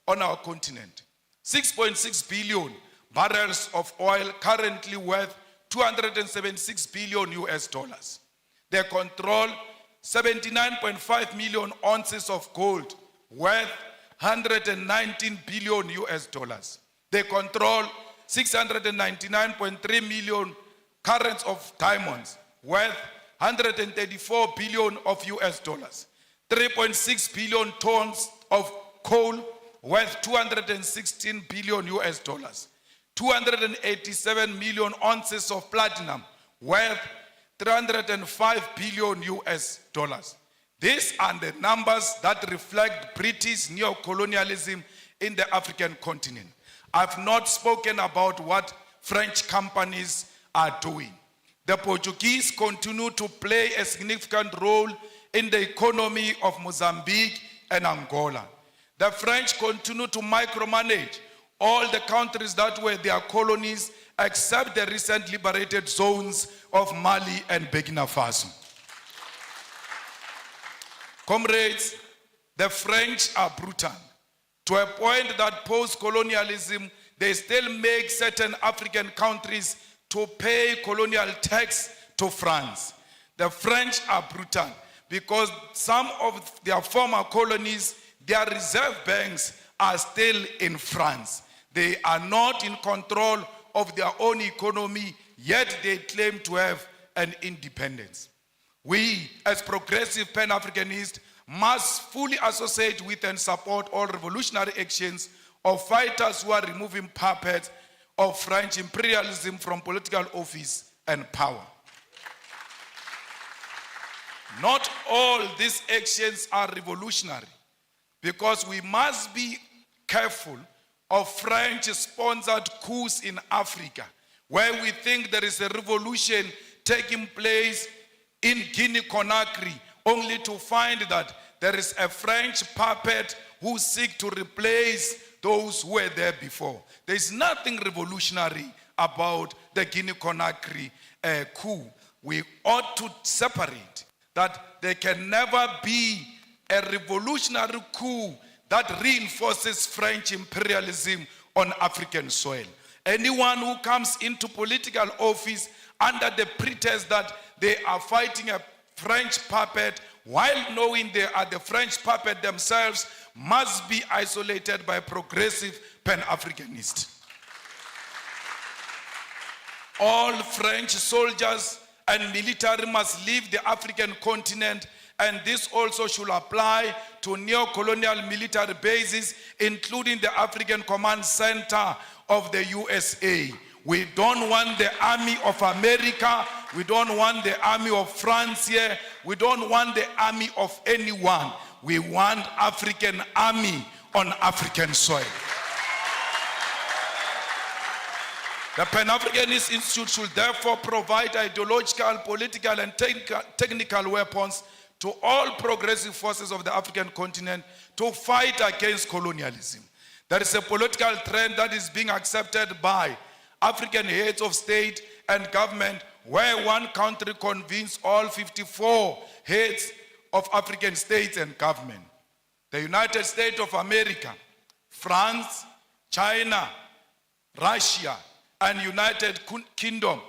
on our continent. 6.6 billion barrels of oil currently worth 276 billion US dollars. They control 79.5 million ounces of gold worth 119 billion US dollars. They control 699.3 million carats of diamonds worth 134 billion of US dollars. 3.6 billion tons of coal worth 216 billion US dollars. 287 million ounces of platinum worth 305 billion US dollars. These are the numbers that reflect British neo-colonialism in the African continent. I've not spoken about what French companies are doing. The Portuguese continue to play a significant role in the economy of Mozambique and Angola. The French continue to micromanage all the countries that were their colonies except the recent liberated zones of Mali and Burkina Faso. Comrades, the French are brutal to a point that post-colonialism, they still make certain African countries to pay colonial tax to France. The French are brutal because some of their former colonies, their reserve banks are still in France. They are not in control of their own economy, yet they claim to have an independence. We, as progressive Pan-Africanists, must fully associate with and support all revolutionary actions of fighters who are removing puppets of French imperialism from political office and power. Not all these actions are revolutionary, because we must be careful of French-sponsored coups in Africa, where we think there is a revolution taking place in Guinea-Conakry, only to find that there is a French puppet who seeks to replace those who were there before. There is nothing revolutionary about the Guinea-Conakry coup. We ought to separate that there can never be a revolutionary coup that reinforces French imperialism on African soil. Anyone who comes into political office under the pretext that they are fighting a French puppet while knowing they are the French puppet themselves must be isolated by progressive Pan-Africanists. All French soldiers and military must leave the African continent, and this also should apply to neo-colonial military bases, including the African Command Center of the USA. We don't want the army of America. We don't want the army of France here. We don't want the army of anyone. We want African army on African soil. The Pan-Africanist Institute should therefore provide ideological, political, and technical weapons to all progressive forces of the African continent to fight against colonialism. There is a political trend that is being accepted by African heads of state and government, where one country convenes all 54 heads of African states and government. The United States of America, France, China, Russia, and United Kingdom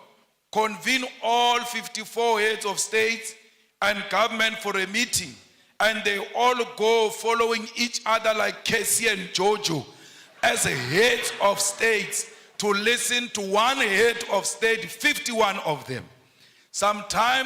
convene all 54 heads of states and government for a meeting, and they all go following each other like Casey and Jojo as a heads of states to listen to one head of state, 51 of them. Sometime